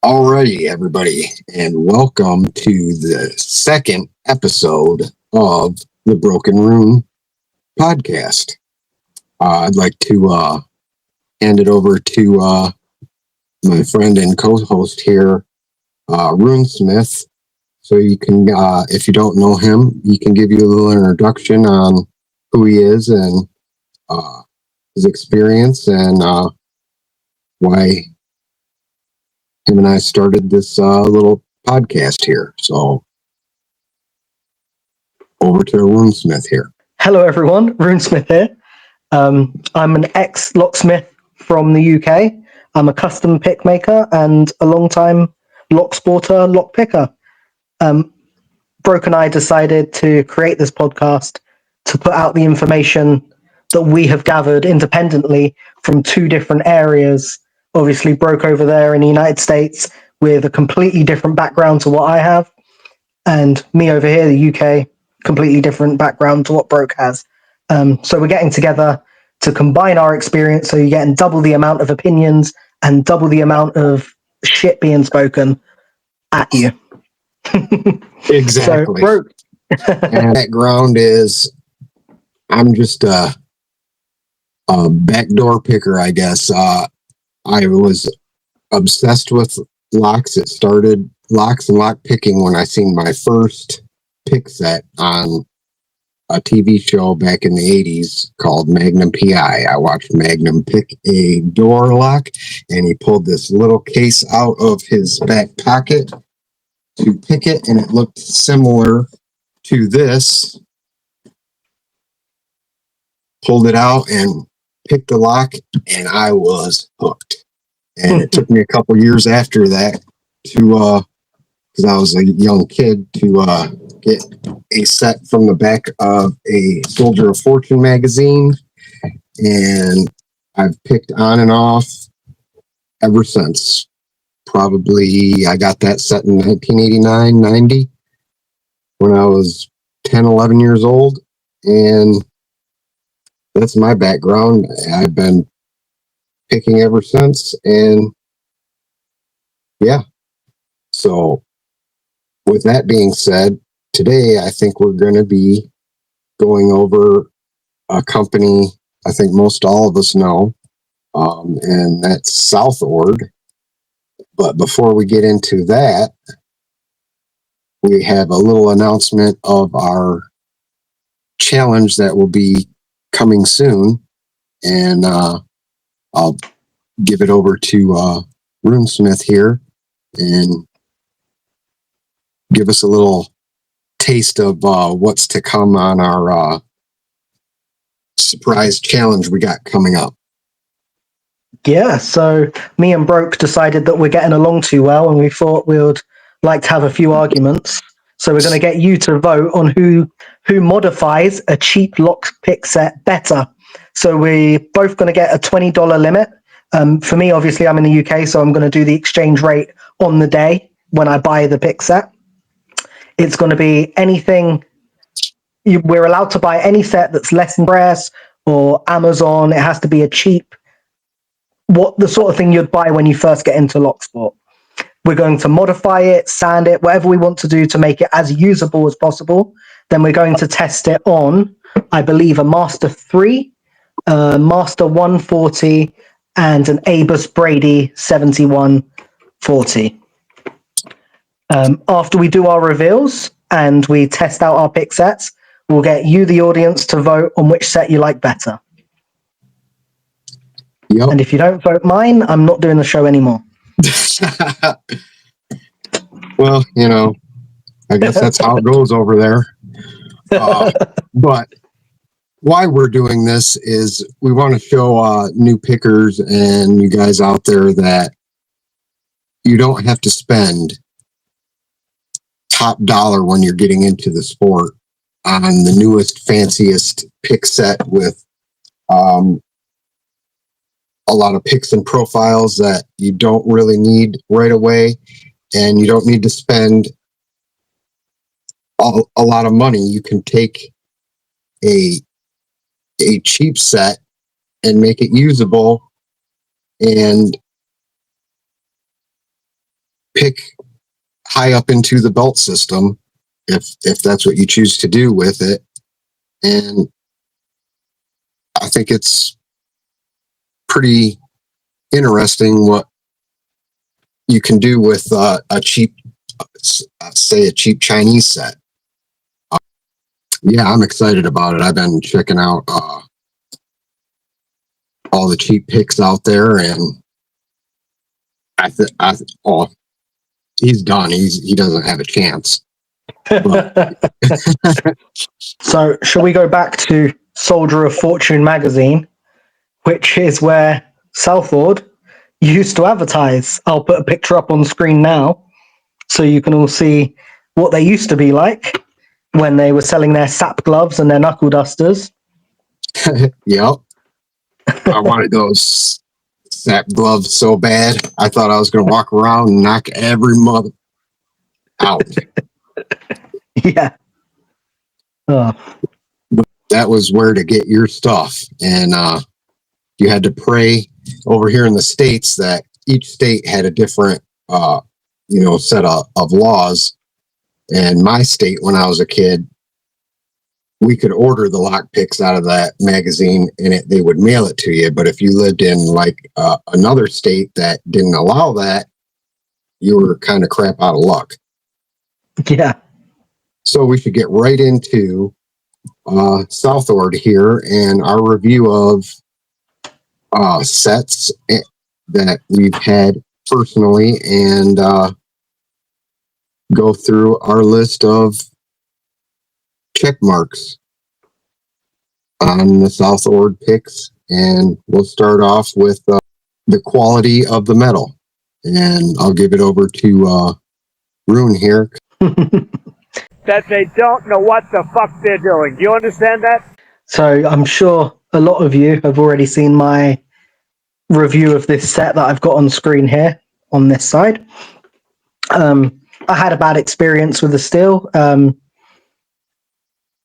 Alrighty, everybody, and welcome to the second episode of the Broken Rune podcast. I'd like to hand it over to my friend and co-host here, Runesmith. So you can, if you don't know him, he can give you a little introduction on who he is and his experience and why him and I started this little podcast here. So over to Runesmith here. Hello, everyone. RuneSmith here. I'm an ex-locksmith from the UK. I'm a custom pick maker and a long-time lock sporter, lock picker. Broke and I decided to create this podcast to put out the information that we have gathered independently from two different areas. Obviously, Broke over there in the United States with a completely different background to what I have, and me over here, the UK, completely different background to what Broke has. So we're getting together to combine our experience, so you're getting double the amount of opinions and double the amount of shit being spoken at you. Exactly. So, Broke. And background is I'm just a backdoor picker, I guess. I was obsessed with locks. It started locks and lock picking when I seen my first pick set on a TV show back in the 80s called Magnum PI. I watched Magnum pick a door lock, and he pulled this little case out of his back pocket to pick it, and it looked similar to this. Pulled it out and picked the lock, and I was hooked. And it took me a couple years after that to because I was a young kid, to get a set from the back of a Soldier of Fortune magazine. And I've picked on and off ever since. Probably I got that set in 1989, 90, when I was 10, 11 years old. And that's my background. I've been picking ever since. And yeah. So with that being said, today I think we're going to be going over a company I think most all of us know, and that's southord. But before we get into that, we have a little announcement of our challenge that will be coming soon, and I'll give it over to Runesmith here and give us a little taste of what's to come on our surprise challenge we got coming up. Yeah, so me and Broke decided that we're getting along too well, and we thought we would like to have a few arguments. So we're going to get you to vote on who modifies a cheap lock pick set better. So we're both going to get a $20 limit. For me, obviously, I'm in the UK, so I'm going to do the exchange rate on the day when I buy the pick set. It's going to be anything. We're allowed to buy any set that's less than Press or Amazon. It has to be a cheap, the sort of thing you'd buy when you first get into lock sport. We're going to modify it, sand it, whatever we want to do to make it as usable as possible. Then we're going to test it on, I believe, a Master 3, Master 140, and an Abus Brady 7140. After we do our reveals and we test out our pick sets, we'll get you, the audience, to vote on which set you like better. Yep. And if you don't vote mine, I'm not doing the show anymore. Well, I guess that's how it goes over there. But why we're doing this is we want to show new pickers and you guys out there that you don't have to spend top dollar when you're getting into the sport on the newest, fanciest pick set with a lot of picks and profiles that you don't really need right away, and you don't need to spend a lot of money. You can take a cheap set and make it usable and pick high up into the belt system if that's what you choose to do with it. And I think it's pretty interesting what you can do with a cheap, say, a cheap Chinese set. Yeah, I'm excited about it. I've been checking out all the cheap picks out there, and oh, he's done. He doesn't have a chance. So, shall we go back to Soldier of Fortune magazine, which is where Southord used to advertise? I'll put a picture up on screen now so you can all see what they used to be like when they were selling their sap gloves and their knuckle dusters. Yep. I wanted those sap gloves so bad. I thought I was going to walk around and knock every mother out. Yeah. Oh. But that was where to get your stuff. And you had to pray over here in the States that each state had a different, set of laws. And my state, when I was a kid, we could order the lock picks out of that magazine and they would mail it to you. But if you lived in like another state that didn't allow that, you were kind of crap out of luck. Yeah. So we should get right into southord here and our review of sets that we've had personally, and go through our list of check marks on the southord picks. And we'll start off with the quality of the metal, and I'll give it over to Rune here. That they don't know what the fuck they're doing. Do you understand that? So I'm sure a lot of you have already seen my review of this set that I've got on screen here on this side. I had a bad experience with the steel.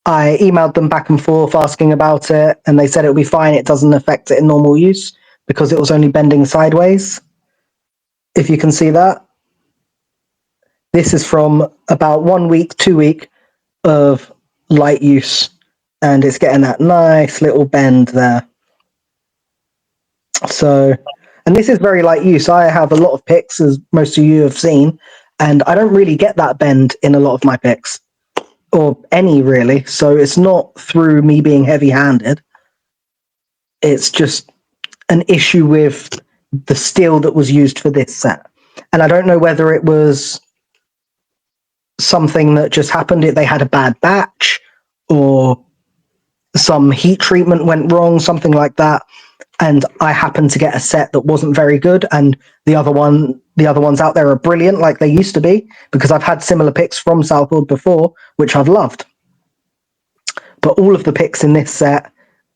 I emailed them back and forth asking about it, and they said it'll be fine. It doesn't affect it in normal use because it was only bending sideways. If you can see that. This is from about 1 week, 2 week of light use, and it's getting that nice little bend there. So, and this is very light use. I have a lot of picks, as most of you have seen, and I don't really get that bend in a lot of my picks, or any really. So it's not through me being heavy-handed. It's just an issue with the steel that was used for this set. And I don't know whether it was something that just happened, they had a bad batch, or some heat treatment went wrong, something like that. And I happened to get a set that wasn't very good, and the other ones out there are brilliant, like they used to be, because I've had similar picks from Southord before, which I've loved. But all of the picks in this set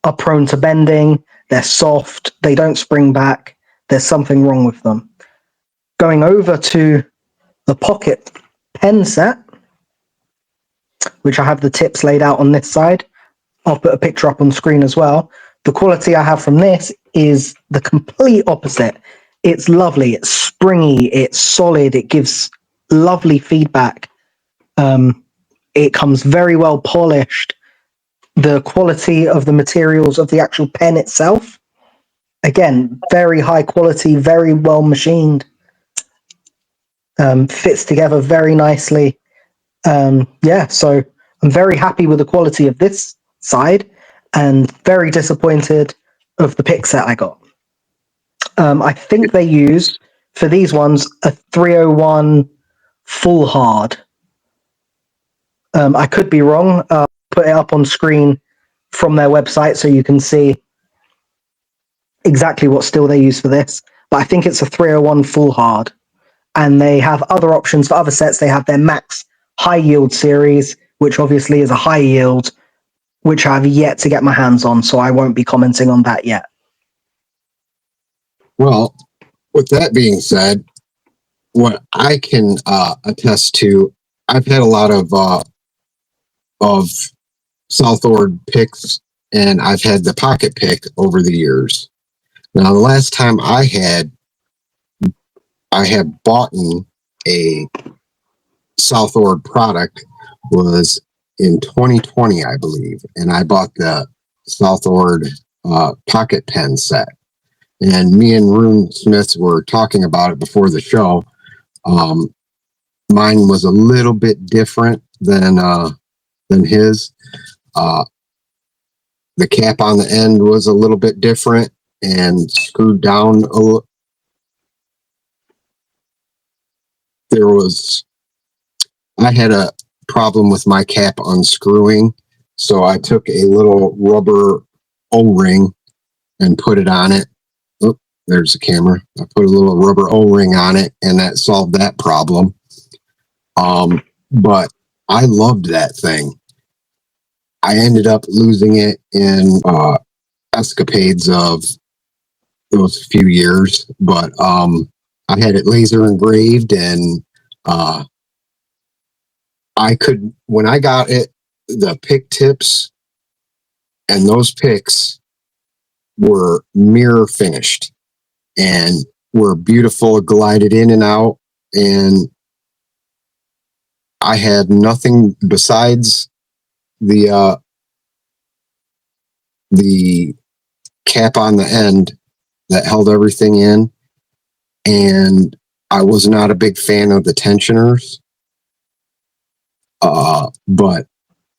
are prone to bending, they're soft, they don't spring back, there's something wrong with them. Going over to the pocket pen set, which I have the tips laid out on this side. I'll put a picture up on screen as well. The quality I have from this is the complete opposite. It's lovely, it's springy, it's solid, it gives lovely feedback. It comes very well polished. The quality of the materials of the actual pen itself, again, very high quality, very well machined. Fits together very nicely. So I'm very happy with the quality of this side and very disappointed of the pick set I got. I think they use, for these ones, a 301 full hard. I could be wrong. Put it up on screen from their website so you can see exactly what steel they use for this. But I think it's a 301 full hard. And they have other options for other sets. They have their max high yield series, which obviously is a high yield, which I've yet to get my hands on, so I won't be commenting on that yet. Well, with that being said, what I can attest to, I've had a lot of southord picks, and I've had the pocket pick over the years. Now, the last time I had bought a southord product was in 2020, I believe, and I bought the southord pocket pen set. And me and Rune Smith were talking about it before the show. Mine was a little bit different than his. The cap on the end was a little bit different and screwed down a little. I had a problem with my cap unscrewing, so I took a little rubber O-ring and put it on it. Oh, there's the camera. I put a little rubber O-ring on it, and that solved that problem. But I loved that thing. I ended up losing it in escapades of those few years, but I had it laser engraved, and I could, when I got it, the pick tips and those picks were mirror finished and were beautiful, glided in and out, and I had nothing besides the cap on the end that held everything in, and I was not a big fan of the tensioners. But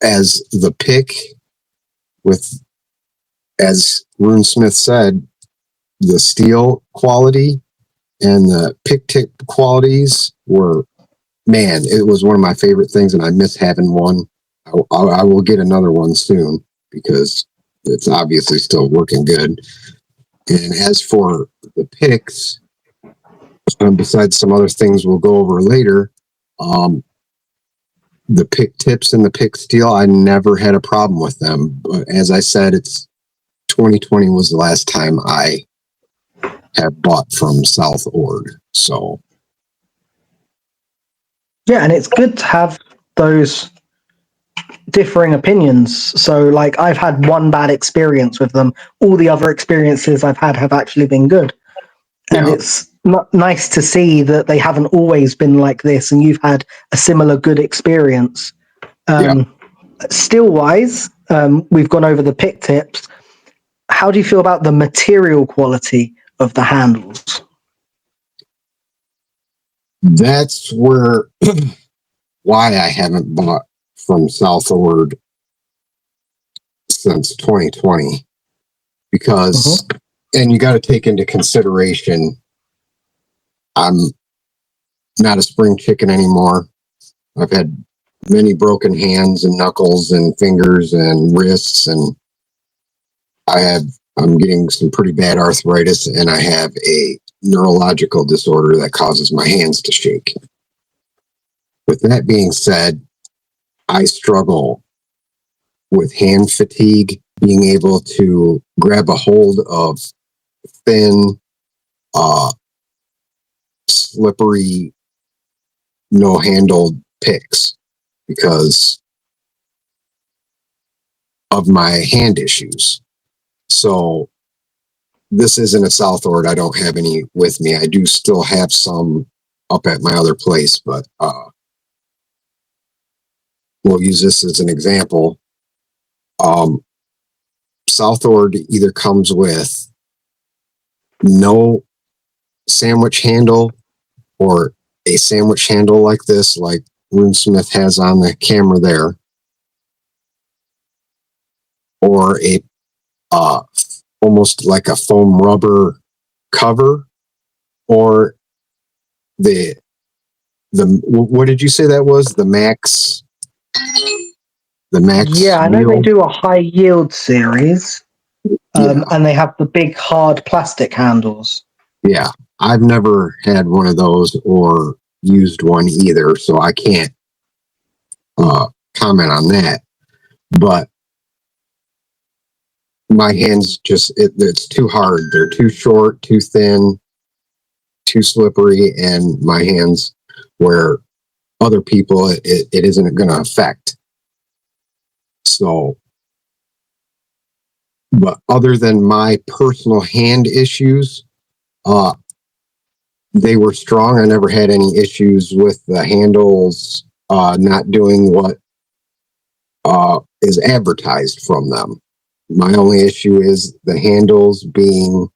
as the pick, as Rune Smith said, the steel quality and the pick tip qualities were, man, it was one of my favorite things, and I miss having one. I will get another one soon because it's obviously still working good. And as for the picks, besides some other things we'll go over later, the pick tips and the pick steel, I never had a problem with them. But as I said, 2020 was the last time I have bought from southord. So Yeah, and it's good to have those differing opinions. So, like, I've had one bad experience with them. All the other experiences I've had have actually been good. And yeah, it's not nice to see that they haven't always been like this and you've had a similar good experience. Steel wise, we've gone over the pick tips. How do you feel about the material quality of the handles? that's where why I haven't bought from southord since 2020, because and you got to take into consideration, I'm not a spring chicken anymore. I've had many broken hands and knuckles and fingers and wrists, and I'm getting some pretty bad arthritis, and I have a neurological disorder that causes my hands to shake. With that being said, I struggle with hand fatigue, being able to grab a hold of thin, slippery, no-handled picks because of my hand issues. So this isn't a southord. I don't have any with me. I do still have some up at my other place, but we'll use this as an example. Southord either comes with no sandwich handle or a sandwich handle like this, like Rune Smith has on the camera there, or a almost like a foam rubber cover, or the what did you say that was? The max Yeah, I know they wheel? do a high yield series, and they have the big hard plastic handles. Yeah, I've never had one of those or used one either, so I can't comment on that. But my hands just, it's too hard. They're too short, too thin, too slippery, and my hands, where other people, it isn't going to affect. So, but other than my personal hand issues, they were strong. I never had any issues with the handles not doing what is advertised from them. My only issue is the handles being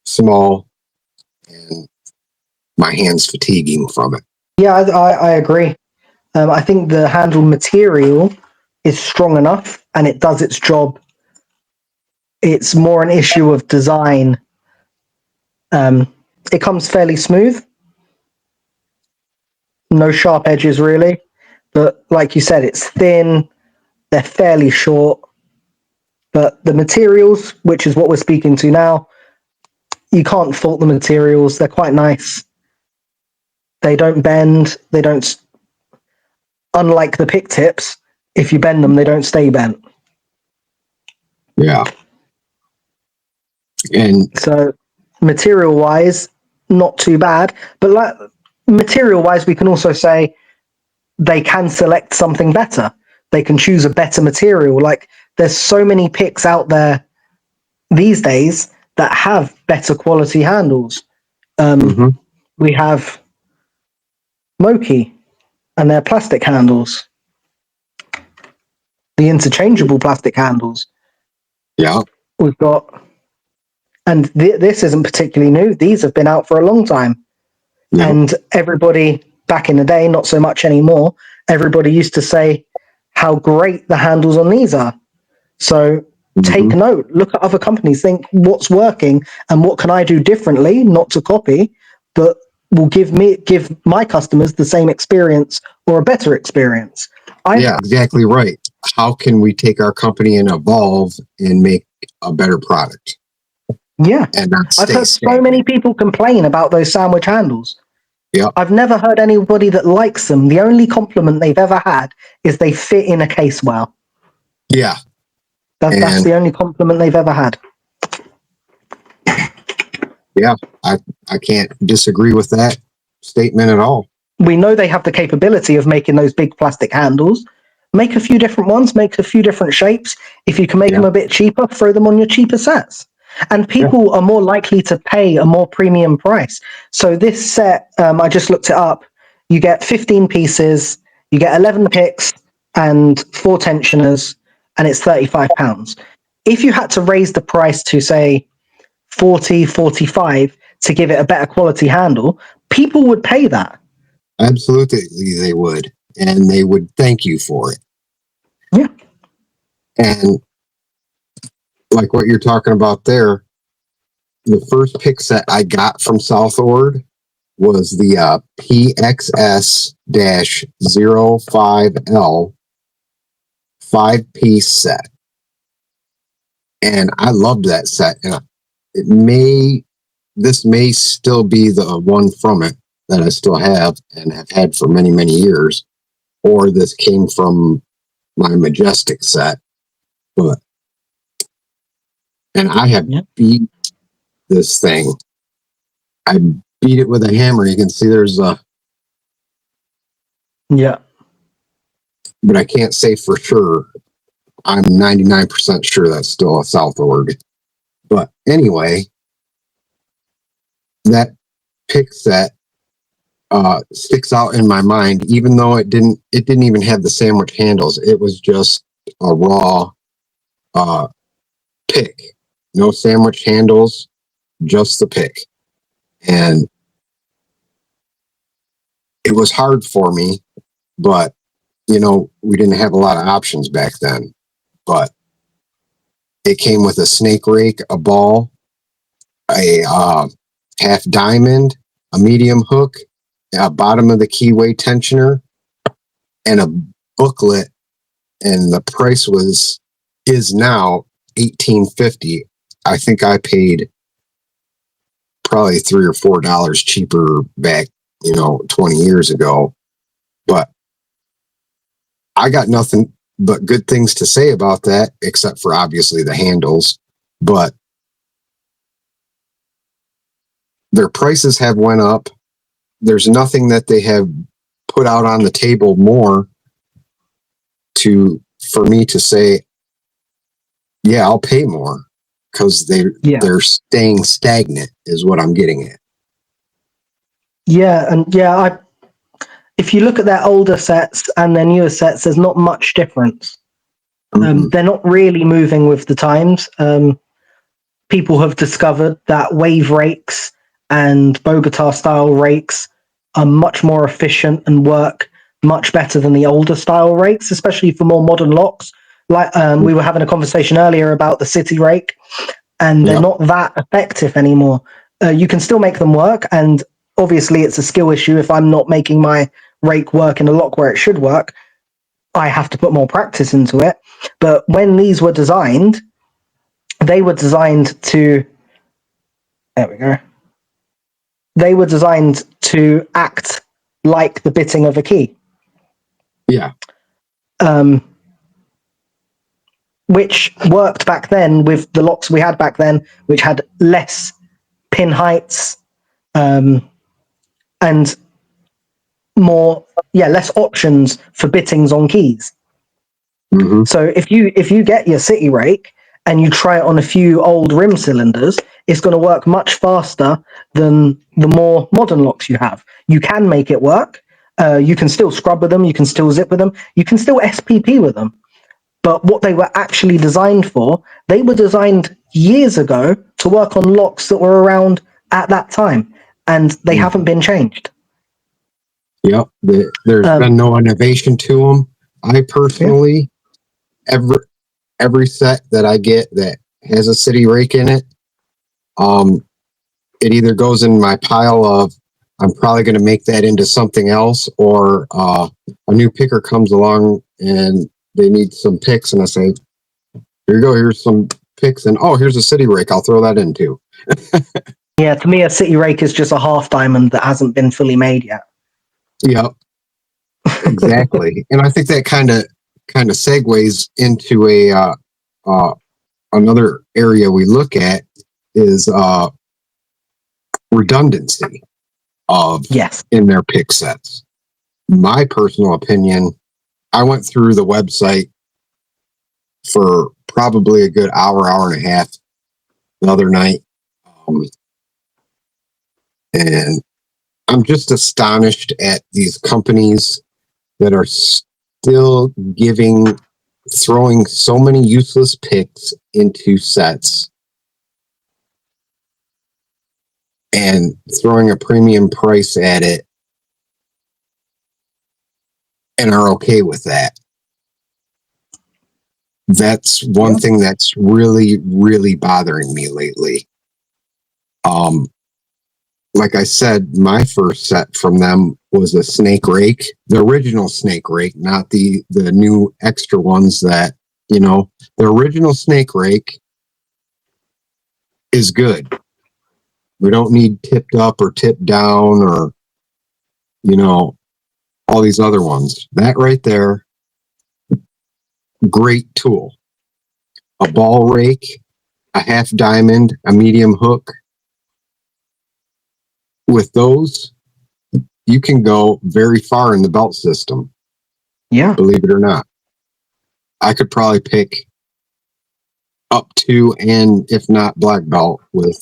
small and my hands fatiguing from it. Yeah, I agree. I think the handle material is strong enough and it does its job. It's more an issue of design. It comes fairly smooth, no sharp edges really. But like you said, it's thin, they're fairly short. But the materials, which is what we're speaking to now, you can't fault the materials. They're quite nice. They don't bend. They don't, unlike the pick tips, if you bend them, they don't stay bent. Yeah. And So material wise, not too bad. But like material wise, we can also say they can select something better. They can choose a better material. Like there's so many picks out there these days that have better quality handles. We have Moki and their plastic handles, the interchangeable plastic handles. yeah, We've got, and this isn't particularly new. These have been out for a long time. yeah, And everybody back in the day, not so much anymore, everybody used to say how great the handles on these are. So take note, look at other companies, think what's working and what can I do differently, not to copy, but will give my customers the same experience or a better experience. yeah, exactly right. How can we take our company and evolve and make a better product? Yeah. And not I've stay heard so stagnant. many people complain about those sandwich handles. Yeah, I've never heard anybody that likes them. The only compliment they've ever had is they fit in a case well. yeah, That's and the only compliment they've ever had. yeah, I can't disagree with that statement at all. We know they have the capability of making those big plastic handles. Make a few different ones, make a few different shapes. If you can make Yeah. them a bit cheaper, throw them on your cheaper sets. And people are more likely to pay a more premium price. So this set, I just looked it up. You get 15 pieces, you get 11 picks and 4 tensioners, and it's £35. If you had to raise the price to say 40, 45 to give it a better quality handle, people would pay that. Absolutely, they would, and they would thank you for it. Yeah. And like what you're talking about there, the first pick set I got from Southord was the PXS-05L 5-piece set. And I loved that set. And this may still be the one from it that I still have and have had for many, many years. Or this came from my Majestic set. And I have beat this thing. I beat it with a hammer. You can see there's a... Yeah. But I can't say for sure. I'm 99% sure that's still a Southord. But anyway, that pick set sticks out in my mind, even though it didn't even have the sandwich handles. It was just a raw pick. No sandwich handles, just the pick. And it was hard for me, but we didn't have a lot of options back then. But it came with a snake rake, a ball, a half diamond, a medium hook, a bottom of the keyway tensioner, and a booklet. And the price is now $18.50. I think I paid probably $3 or $4 cheaper back, 20 years ago. But I got nothing but good things to say about that, except for obviously the handles. But their prices have went up. There's nothing that they have put out on the table more for me to say, yeah, I'll pay more, because Yeah. they're staying stagnant is what I'm getting at. Yeah, and if you look at their older sets and their newer sets, there's not much difference. They're not really moving with the times. People have discovered that wave rakes and Bogota style rakes are much more efficient and work much better than the older style rakes, especially for more modern locks. Like we were having a conversation earlier about the city rake, and they're not that effective anymore. You can still make them work, and obviously it's a skill issue. If I'm not making my rake work in a lock where it should work, I have to put more practice into it. But when these were designed, they were designed to, there we go. They were designed to act like the bitting of a key. Yeah. Which worked back then with the locks we had back then, which had less pin heights, and less options for bittings on keys. Mm-hmm. So if you get your city rake and you try it on a few old rim cylinders, it's going to work much faster than the more modern locks you have. You can make it work. You can still scrub with them. You can still zip with them. You can still SPP with them. But what they were actually designed for, they were designed years ago to work on locks that were around at that time, and they haven't been changed. Yep. There's been no innovation to them. I personally, every set that I get that has a city rake in it, it either goes in my pile of I'm probably going to make that into something else, or a new picker comes along and they need some picks, and I say, here you go, here's some picks, and here's a city rake, I'll throw that in too. Yeah, to me, a city rake is just a half diamond that hasn't been fully made yet. Yep, exactly. And I think that kind of segues into another area we look at is redundancy of in their pick sets. My personal opinion, I went through the website for probably a good hour and a half the other night, and I'm just astonished at these companies that are still throwing so many useless picks into sets and throwing a premium price at it and are okay with that. That's one thing that's really, really bothering me lately. Like I said, my first set from them was a snake rake, the original snake rake, not the new extra ones that, the original snake rake is good. We don't need tipped up or tipped down or, all these other ones. That right there, great tool. A ball rake, a half diamond, a medium hook. With those, you can go very far in the belt system. Yeah. Believe it or not. I could probably pick up to, and if not black belt with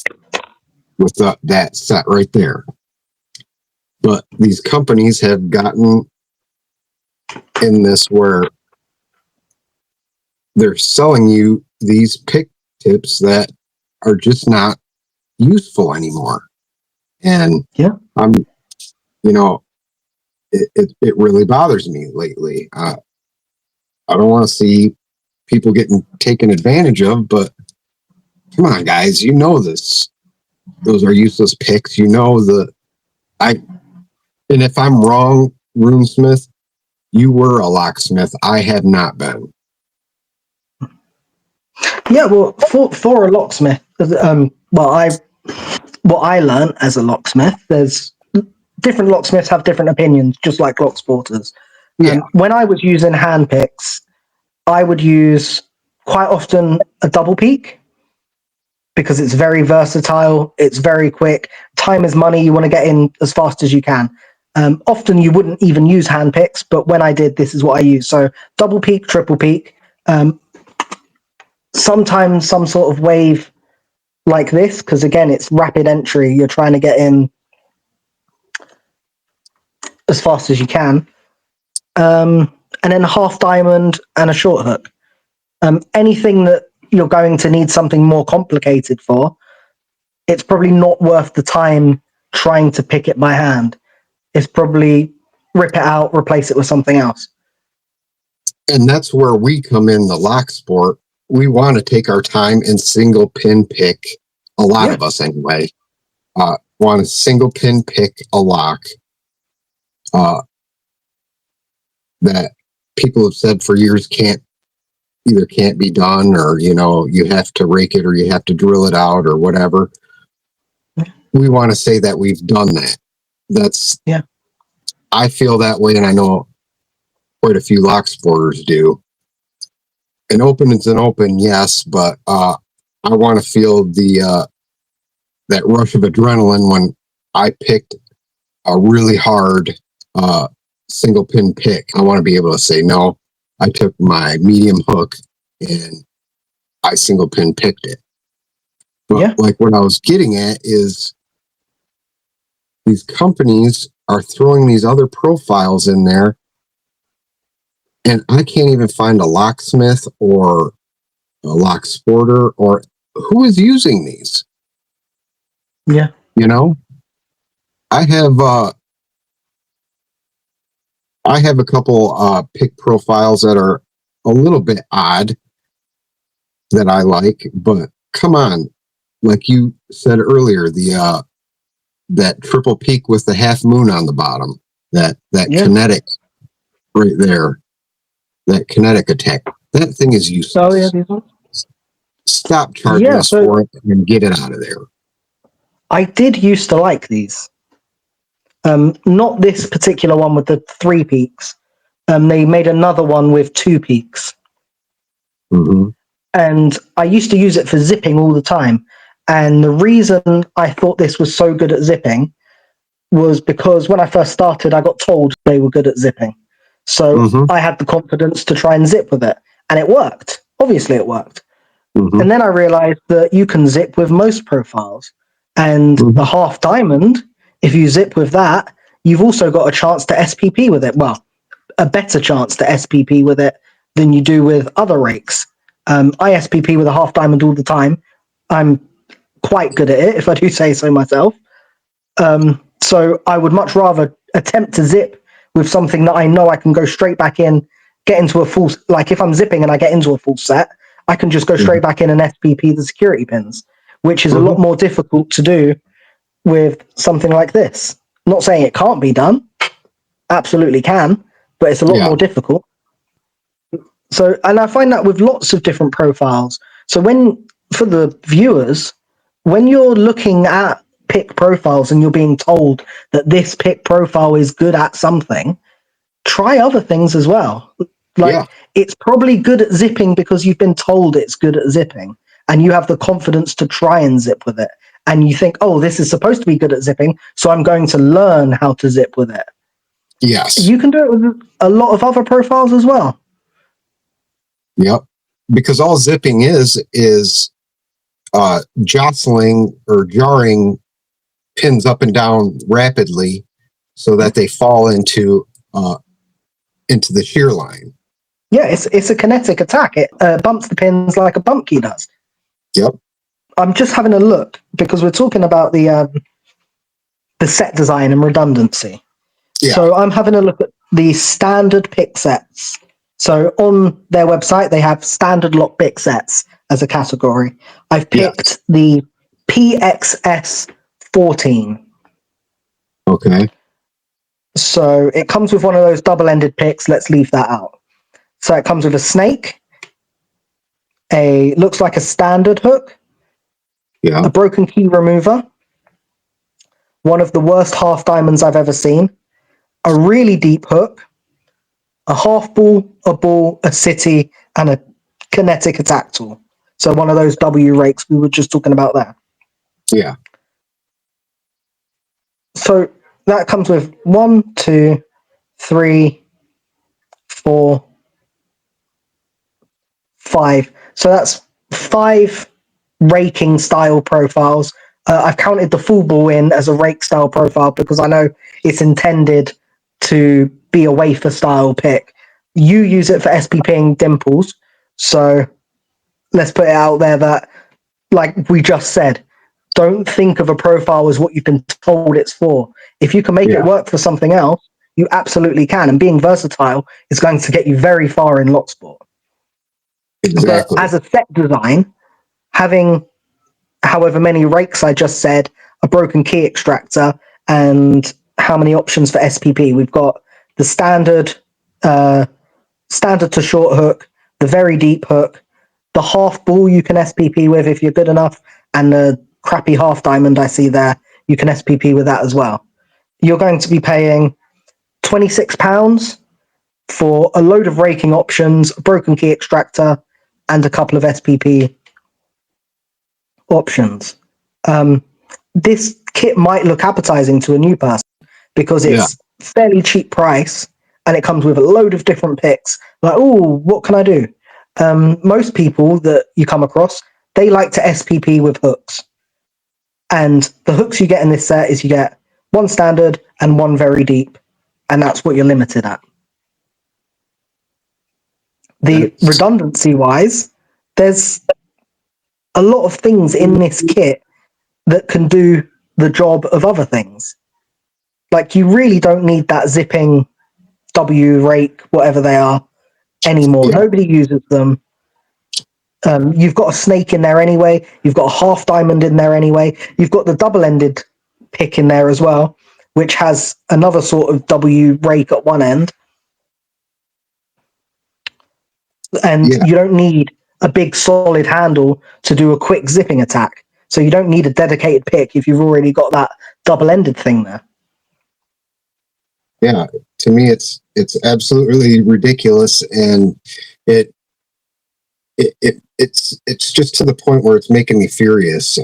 that set right there. But these companies have gotten in this where they're selling you these pick tips that are just not useful anymore. And I'm, it really bothers me lately. I don't want to see people getting taken advantage of, but come on, guys, this. Those are useless picks. And if I'm wrong, Runesmith, you were a locksmith. I have not been. Yeah, well, for a locksmith, what I learned as a locksmith, there's different locksmiths have different opinions, just like lock sporters. Yeah. When I was using hand picks, I would use quite often a double peak because it's very versatile, it's very quick. Time is money, you want to get in as fast as you can. Often you wouldn't even use hand picks, but when I did, this is what I used. So double peak, triple peak. Sometimes some sort of wave like this, because again, it's rapid entry. You're trying to get in as fast as you can. And then a half diamond and a short hook. Anything that you're going to need something more complicated for, it's probably not worth the time trying to pick it by hand. It's probably rip it out, replace it with something else. And that's where we come in the lock sport. We want to take our time and single pin pick, a lot of us anyway, want to single pin pick a lock that people have said for years can't be done, or, you have to rake it or you have to drill it out or whatever. We want to say that we've done that. I feel that way, and I know quite a few lock sporters do. An open is an open, yes, but I want to feel that rush of adrenaline when I picked a really hard single pin pick. I want to be able to say, no, I took my medium hook and I single pin picked it. But like what I was getting at is these companies are throwing these other profiles in there, and I can't even find a locksmith or a lock sporter or who is using these. Yeah. I have a couple pick profiles that are a little bit odd that I like, but come on, like you said earlier, that triple peak with the half moon on the bottom, that kinetic right there, that kinetic attack, that thing is useless. Oh yeah, these ones. Stop charging us for it and get it out of there. I did used to like these. Not this particular one with the 3 peaks. They made another one with 2 peaks. Mm-hmm. And I used to use it for zipping all the time. And the reason I thought this was so good at zipping was because when I first started, I got told they were good at zipping. So I had the confidence to try and zip with it. And it worked. Obviously, it worked. And then I realized that you can zip with most profiles. And the half diamond, if you zip with that, you've also got a chance to SPP with it. Well, a better chance to SPP with it than you do with other rakes. I SPP with a half diamond all the time. I'm quite good at it, if I do say so myself. So I would much rather attempt to zip with something that I know I can go straight back in, get into a full, like if I'm zipping and I get into a full set, I can just go straight back in and SPP the security pins, which is a lot more difficult to do with something like this. Not saying it can't be done, absolutely can, but it's a lot more difficult. So, and I find that with lots of different profiles. So for the viewers, when you're looking at pick profiles and you're being told that this pick profile is good at something, try other things as well. It's probably good at zipping because you've been told it's good at zipping and you have the confidence to try and zip with it. And you think, oh, this is supposed to be good at zipping, so I'm going to learn how to zip with it. Yes. You can do it with a lot of other profiles as well. Yep. Because all zipping is jostling or jarring pins up and down rapidly so that they fall into the shear line. Yeah, it's a kinetic attack. It bumps the pins like a bump key does. Yep. I'm just having a look because we're talking about the set design and redundancy. Yeah. So I'm having a look at the standard pick sets. So on their website, they have standard lock pick sets as a category. I've picked the PXS 14. Okay. So it comes with one of those double-ended picks. Let's leave that out. So it comes with a snake, looks like a standard hook, a broken key remover, one of the worst half diamonds I've ever seen, a really deep hook, a half ball, a ball, a city, and a kinetic attack tool. So one of those W rakes we were just talking about there. Yeah. So that comes with 1, 2, 3, 4, 5. So that's 5 raking style profiles. I've counted the full ball in as a rake style profile because I know it's intended to be a wafer style pick. You use it for SPPing dimples, so let's put it out there that, like we just said, don't think of a profile as what you've been told it's for. If you can make it work for something else, you absolutely can. And being versatile is going to get you very far in Locksport. Exactly. But as a set design, having however many rakes I just said, a broken key extractor, and how many options for SPP? We've got the standard to short hook, the very deep hook, the half ball you can SPP with if you're good enough, and the crappy half diamond I see there, you can SPP with that as well. You're going to be paying £26 for a load of raking options, a broken key extractor, and a couple of SPP options. This kit might look appetizing to a new person because it's fairly cheap price and it comes with a load of different picks. Like, oh, what can I do? Most people that you come across, they like to SPP with hooks. And the hooks you get in this set is you get one standard and one very deep. And that's what you're limited at. The redundancy wise, there's a lot of things in this kit that can do the job of other things. Like, you really don't need that zipping W rake, whatever they are, anymore. Yeah. Nobody uses them. You've got a snake in there anyway. You've got a half diamond in there anyway. You've got the double-ended pick in there as well, which has another sort of W rake at one end. And you don't need a big solid handle to do a quick zipping attack. So you don't need a dedicated pick if you've already got that double-ended thing there. Yeah, to me, it's absolutely ridiculous, and it's just to the point where it's making me furious.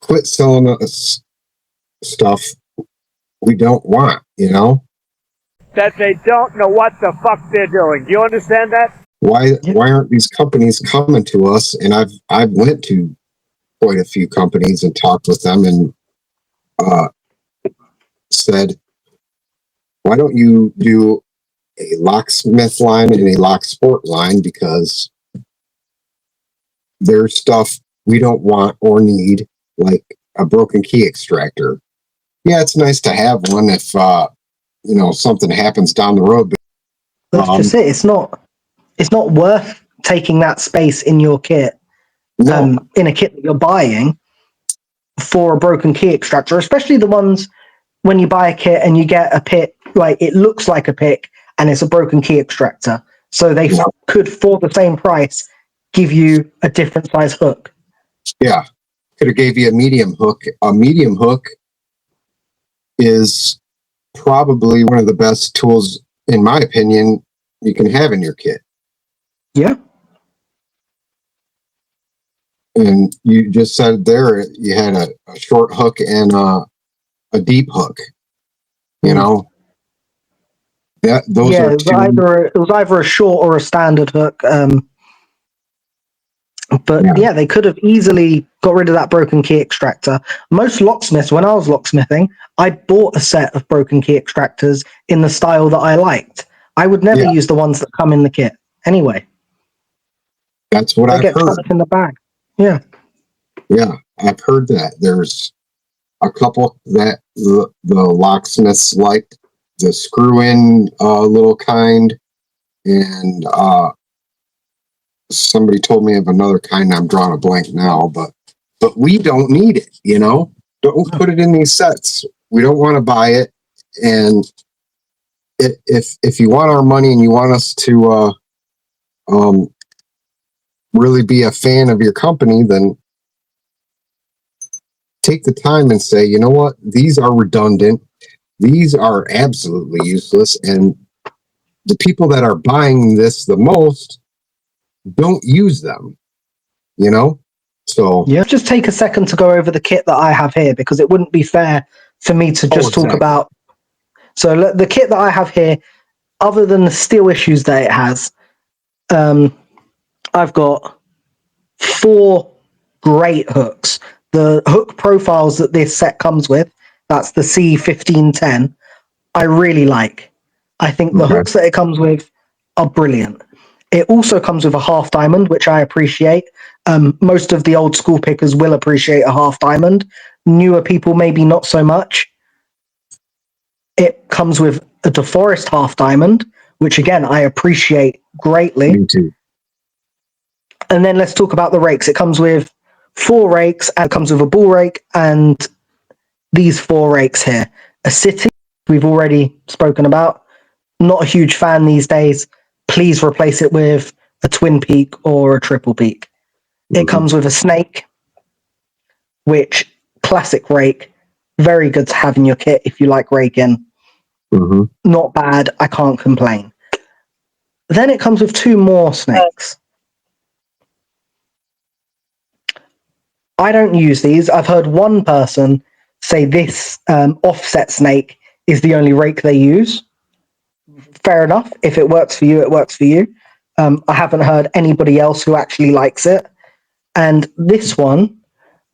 Quit selling us stuff we don't want, you know? That they don't know what the fuck they're doing. Do you understand that? Why aren't these companies coming to us? And I've went to quite a few companies and talked with them and said, why don't you do a locksmith line and a lock sport line, because there's stuff we don't want or need, like a broken key extractor. Yeah, it's nice to have one if something happens down the road. But, that's just it. It's not worth taking that space in your kit, in a kit that you're buying for a broken key extractor, especially the ones when you buy a kit and you get a pick, like it looks like a pick and it's a broken key extractor. So they could, for the same price, give you a different size hook. Yeah. Could have gave you a medium hook. A medium hook is probably one of the best tools, in my opinion, you can have in your kit. Yeah. And you just said there you had a short hook and a deep hook. You know, those are it was either a short or a standard hook. But they could have easily got rid of that broken key extractor. Most locksmiths, when I was locksmithing, I bought a set of broken key extractors in the style that I liked. I would never use the ones that come in the kit anyway. That's what I've heard. In the bag. Yeah. Yeah, I've heard that. There's a couple that the locksmiths like the screw-in little kind, and somebody told me of another kind. I'm drawing a blank now, but we don't need it. You know, don't put it in these sets. We don't want to buy it. And if you want our money and you want us to really be a fan of your company, then take the time and say, you know what, these are redundant. These are absolutely useless. And the people that are buying this the most don't use them, you know? So just take a second to go over the kit that I have here, because it wouldn't be fair for me to just talk about. So the kit that I have here, other than the steel issues that it has, I've got 4 great hooks. The hook profiles that this set comes with, that's the C1510, I really like. I think the Okay. hooks that it comes with are brilliant. It also comes with a half diamond, which I appreciate. Most of the old school pickers will appreciate a half diamond. Newer people, maybe not so much. It comes with a deforest half diamond, which again, I appreciate greatly. Me too. And then let's talk about the rakes. It comes with 4 rakes and it comes with a bull rake and these 4 rakes here. A city, we've already spoken about. Not a huge fan these days. Please replace it with a twin peak or a triple peak. It comes with a snake, which classic rake, very good to have in your kit if you like raking. Not bad, I can't complain. Then it comes with 2 more snakes. I don't use these. I've heard one person say this offset snake is the only rake they use. Fair enough. If it works for you, it works for you. I haven't heard anybody else who actually likes it. And this one,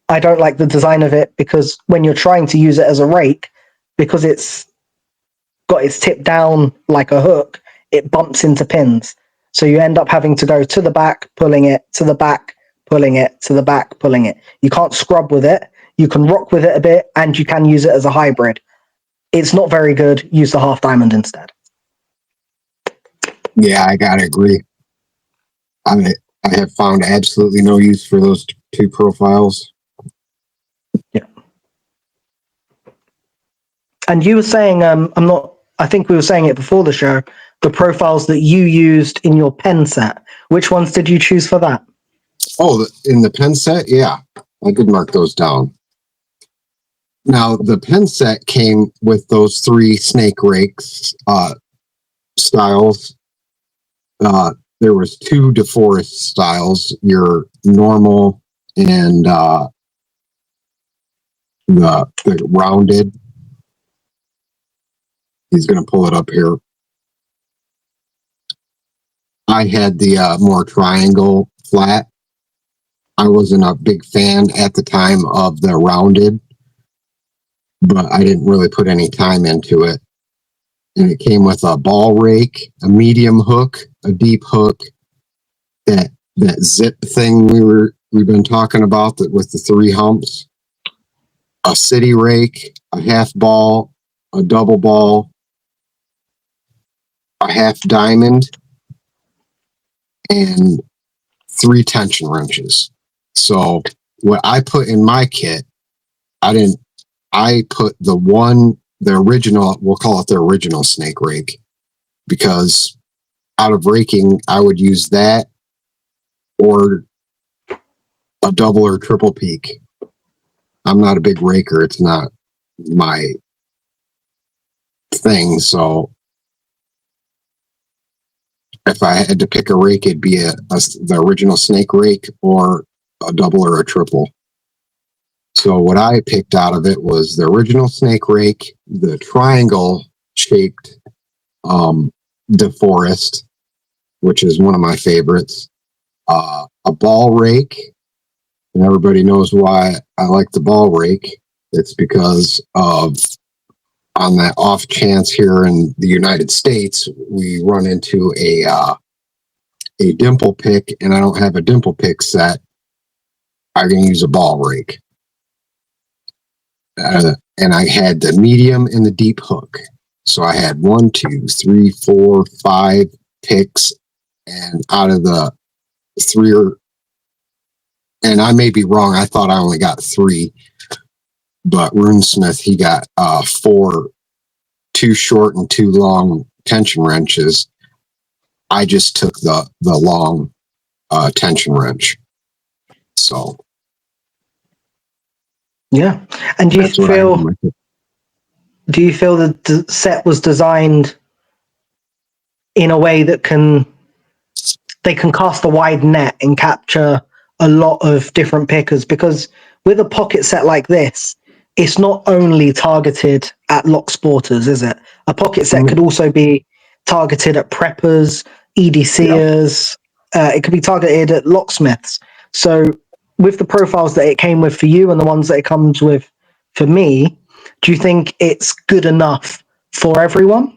I don't like the design of it because when you're trying to use it as a rake, because it's got its tip down like a hook, it bumps into pins. So you end up having to go to the back, pulling it, to the back, pulling it, to the back, pulling it. You can't scrub with it. You can rock with it a bit, and you can use it as a hybrid. It's not very good. Use the half diamond instead. Yeah, I gotta agree. I have found absolutely no use for those 2 profiles. Yeah. And you were saying, I think we were saying it before the show, the profiles that you used in your pen set. Which ones did you choose for that? Oh, in the pen set? Yeah, I could mark those down. Now, the pen set came with those 3 snake rakes styles. There was 2 deforest styles, your normal and the rounded. He's going to pull it up here. I had the more triangle flat. I wasn't a big fan at the time of the rounded, but I didn't really put any time into it. And it came with a ball rake, a medium hook, a deep hook, that zip thing we've been talking about, that with the 3 humps, a city rake, a half ball, a double ball, a half diamond, and 3 tension wrenches. So what I put in my kit, I put the original, we'll call it the original snake rake, because out of raking, I would use that or a double or triple peak. I'm not a big raker. It's not my thing. So if I had to pick a rake, it'd be the original snake rake or a double or a triple. So what I picked out of it was the original snake rake, the triangle shaped deforest, which is one of my favorites, a ball rake. And everybody knows why I like the ball rake. It's because of, on that off chance here in the United States, we run into a dimple pick, and I don't have a dimple pick set. I can use a ball rake. And I had the medium and the deep hook. So I had 1, 2, 3, 4, 5 picks, and out of the 3, and I may be wrong, I thought I only got 3, but RuneSmith, he got 4, 2 short and 2 long tension wrenches. I just took the long tension wrench. So yeah. And do you feel that the set was designed in a way that they can cast a wide net and capture a lot of different pickers? Because with a pocket set like this, it's not only targeted at lock sporters, is it? A pocket set could also be targeted at preppers, EDCers, it could be targeted at locksmiths. So with the profiles that it came with for you and the ones that it comes with for me, do you think it's good enough for everyone?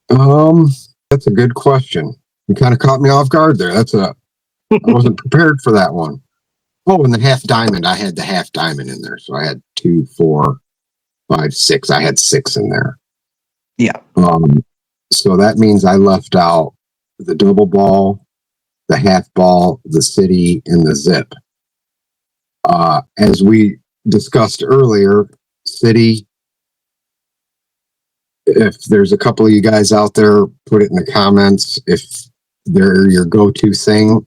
That's a good question. You kind of caught me off guard there. I wasn't prepared for that one. Oh, and the half diamond. I had the half diamond in there, so I had 2, 4, 5, 6. I had 6 in there. Yeah. So that means I left out the double ball, the half ball, the city, and the zip. As we discussed earlier, city. If there's a couple of you guys out there, put it in the comments. If they're your go-to thing,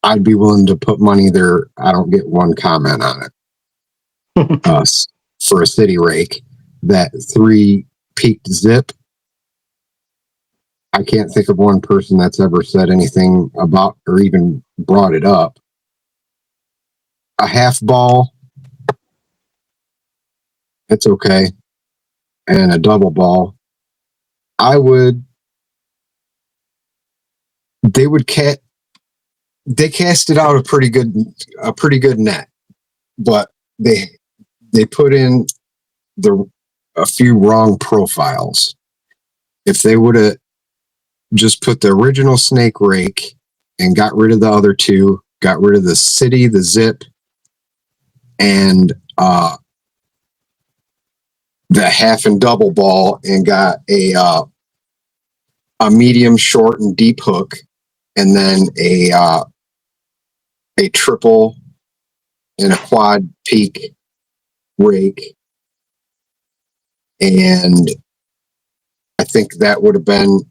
I'd be willing to put money there. I don't get one comment on it. For a city rake, that 3-peaked zip, I can't think of one person that's ever said anything about or even brought it up. A half ball, it's okay. And a double ball, they casted out a pretty good net, but they put in a few wrong profiles. If they would have just put the original snake rake and got rid of the other two, got rid of the city, the zip, and the half and double ball, and got a medium, short, and deep hook, and then a triple and a quad peak rake, and I think that would have been.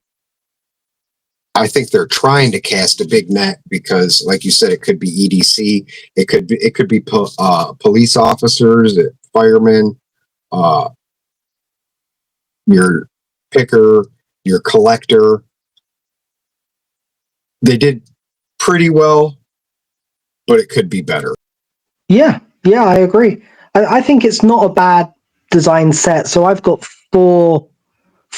I think they're trying to cast a big net because, like you said, it could be EDC, it could be police officers, firemen, your picker, your collector. They did pretty well, but it could be better. Yeah, I agree. I think it's not a bad design set. So I've got four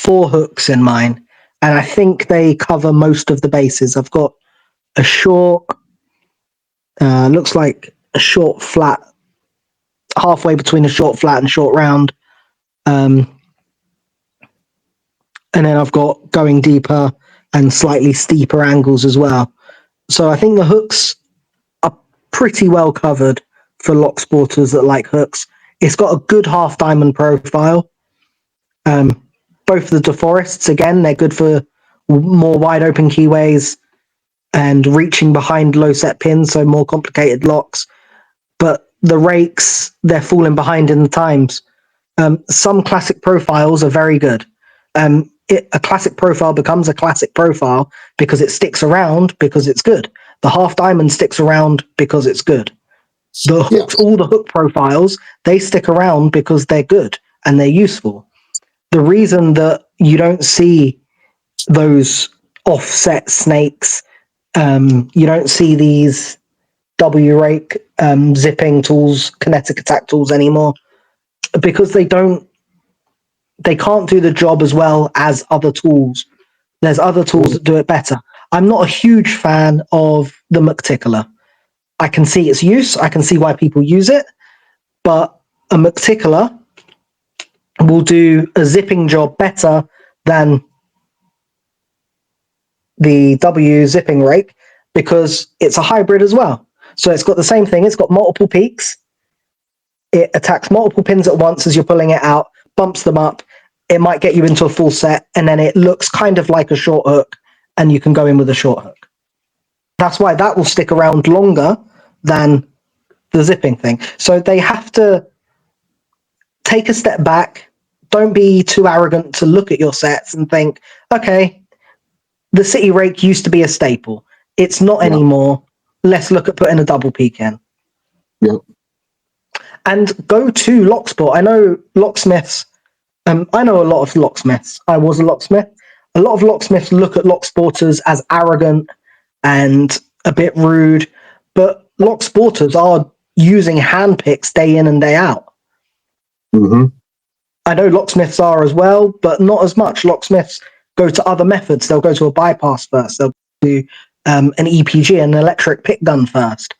hooks in mine, and I think they cover most of the bases. I've got a short, looks like a short flat, halfway between a short flat and short round. And then I've got going deeper and slightly steeper angles as well. So I think the hooks are pretty well covered for lock sporters that like hooks. It's got a good half diamond profile. Both the deforests, again, they're good for more wide open keyways and reaching behind low set pins, so more complicated locks. But the rakes, they're falling behind in the times. Some classic profiles are very good. A classic profile becomes a classic profile because it sticks around because it's good. The half diamond sticks around because it's good. The hooks, all the hook profiles, they stick around because they're good and they're useful. The reason that you don't see those offset snakes, you don't see these W rake zipping tools, kinetic attack tools anymore, because they can't do the job as well as other tools. There's other tools that do it better. I'm not a huge fan of the McTickler. I can see its use. I can see why people use it. But a McTickler will do a zipping job better than the W zipping rake because it's a hybrid as well. So it's got the same thing. It's got multiple peaks. It attacks multiple pins at once as you're pulling it out, bumps them up. It might get you into a full set, and then it looks kind of like a short hook, and you can go in with a short hook. That's why that will stick around longer than the zipping thing. So they have to take a step back. Don't be too arrogant to look at your sets and think, okay, the city rake used to be a staple. It's not anymore. Let's look at putting a double peak in. Yep. And go to Locksport. I know locksmiths. I know a lot of locksmiths. I was a locksmith. A lot of locksmiths look at locksporters as arrogant and a bit rude, but locksporters are using handpicks day in and day out. Mm-hmm. I know locksmiths are as well, but not as much. Locksmiths go to other methods. They'll go to a bypass first. to an EPG, an electric pick gun first.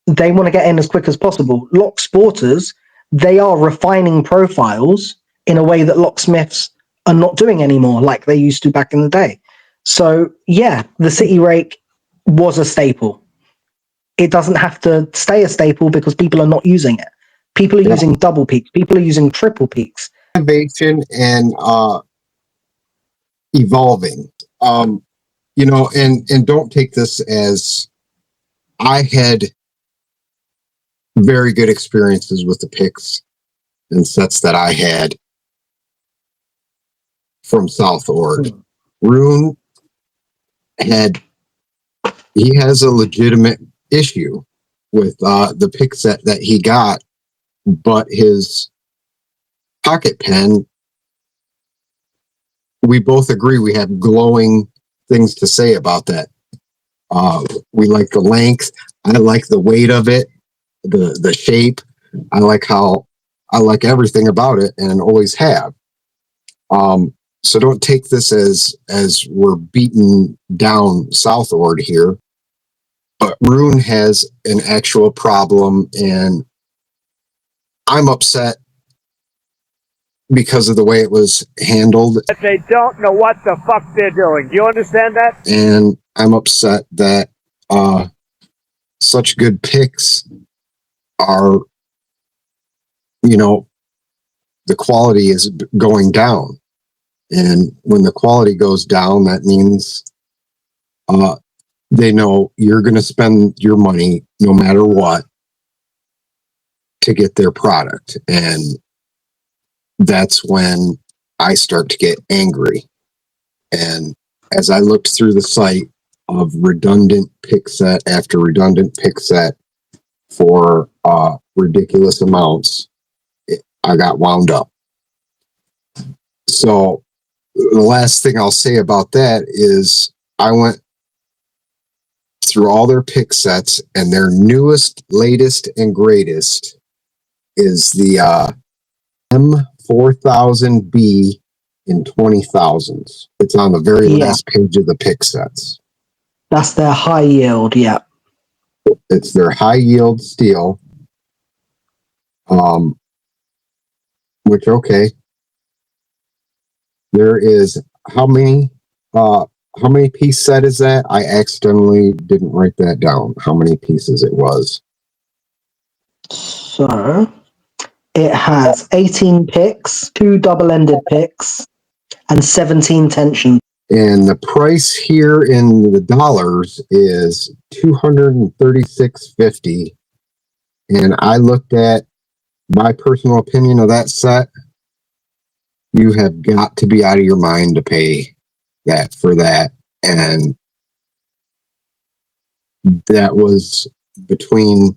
They want to get in as quick as possible. Lock sporters, they are refining profiles in a way that locksmiths are not doing anymore, like they used to back in the day. So yeah, the city rake was a staple. It doesn't have to stay a staple because people are not using it. People are using double peaks. People are using triple peaks. Innovation and evolving. And don't take this as I had very good experiences with the picks and sets that I had from southord. Rune he has a legitimate issue with the pick set that he got, but his pocket pen, we both agree we have glowing things to say about that. We like the length. I like the weight of it, the shape. I like everything about it and always have. So don't take this as we're beating down southord here. But Rune has an actual problem, and I'm upset because of the way it was handled. They don't know what the fuck they're doing. Do you understand that? And I'm upset that such good picks are, the quality is going down. And when the quality goes down, that means they know you're going to spend your money no matter what to get their product. And that's when I start to get angry. And as I looked through the site of redundant pick set after redundant pick set for ridiculous amounts, I got wound up. So the last thing I'll say about that is I went through all their pick sets, and their newest, latest, and greatest is the M4000B in 20,000s. It's on the very last page of the pick sets. That's their high yield, yeah. It's their high yield steel. Which, okay. There is how many piece set is that? I accidentally didn't write that down, how many pieces it was. So it has 18 picks, 2 double-ended picks, and 17 tension. And the price here in the dollars is $236.50. And I looked at my personal opinion of that set. You have got to be out of your mind to pay that for that. And that was between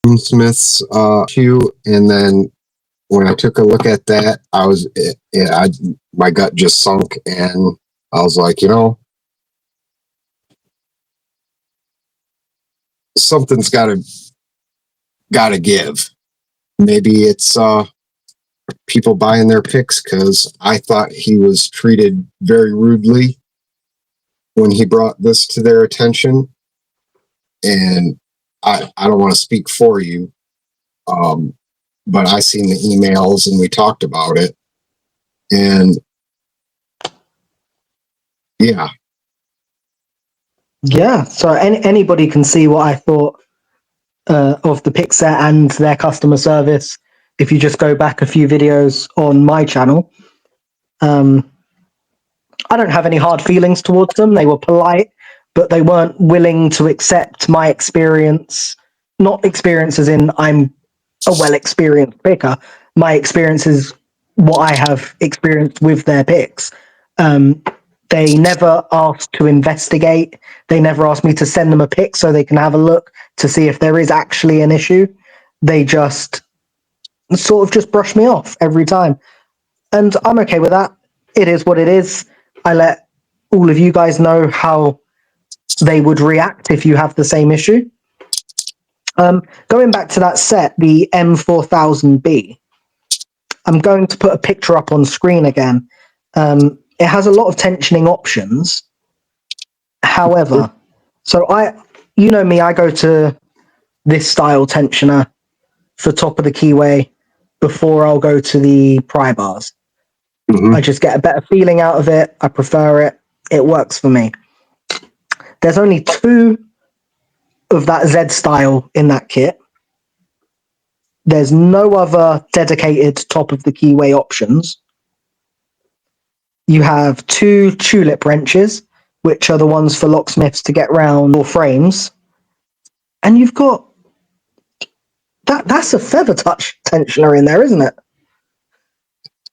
Runesmith's issue, and then when I took a look at that, my gut just sunk, and I was like, something's gotta give. Maybe it's people buying their picks, because I thought he was treated very rudely when he brought this to their attention. And I don't want to speak for you, but I seen the emails and we talked about it. And yeah. So anybody can see what I thought of the pick set and their customer service if you just go back a few videos on my channel. I don't have any hard feelings towards them. They were polite, but they weren't willing to accept my experience. Not experience as in I'm a well-experienced picker. My experience is what I have experienced with their picks. They never asked to investigate. They never asked me to send them a pick so they can have a look to see if there is actually an issue. They just sort of just brush me off every time. And I'm okay with that. It is what it is. I let all of you guys know how they would react if you have the same issue. Going back to that set, the M4000B, I'm going to put a picture up on screen again. It has a lot of tensioning options, However, so you know me, I go to this style tensioner for top of the keyway before I'll go to the pry bars. Mhm. I just get a better feeling out of it. I prefer it. It works for me. There's only 2 of that Z style in that kit. There's no other dedicated top of the keyway options. You have 2 tulip wrenches, which are the ones for locksmiths to get round or frames. And you've got that's a feather touch tensioner in there, isn't it?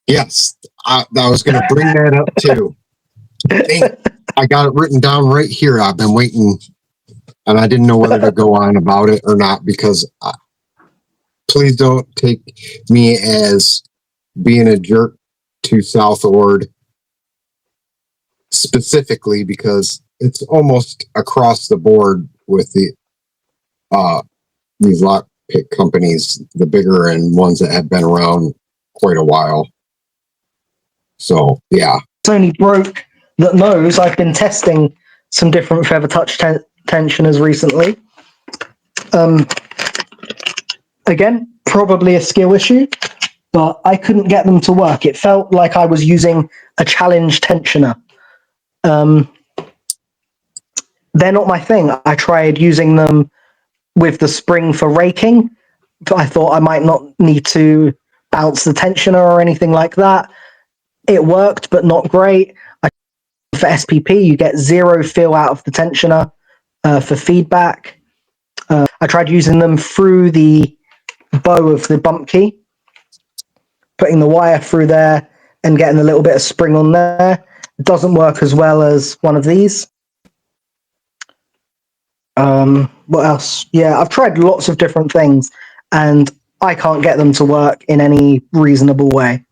Yes, I was going to bring that up too. Dang, I got it written down right here. I've been waiting, and I didn't know whether to go on about it or not because please don't take me as being a jerk to southord specifically, because it's almost across the board with these lock pick companies, the bigger and ones that have been around quite a while. So yeah, It's only Broke that knows I've been testing some different feather touch tensioners recently. Again, probably a skill issue, but I couldn't get them to work. It felt like I was using a challenge tensioner. They're not my thing. I tried using them with the spring for raking. I thought I might not need to bounce the tensioner or anything like that. It worked, but not great. For SPP, you get 0 feel out of the tensioner for feedback. I tried using them through the bow of the bump key, putting the wire through there and getting a little bit of spring on there. It doesn't work as well as one of these. What else? Yeah, I've tried lots of different things, and I can't get them to work in any reasonable way.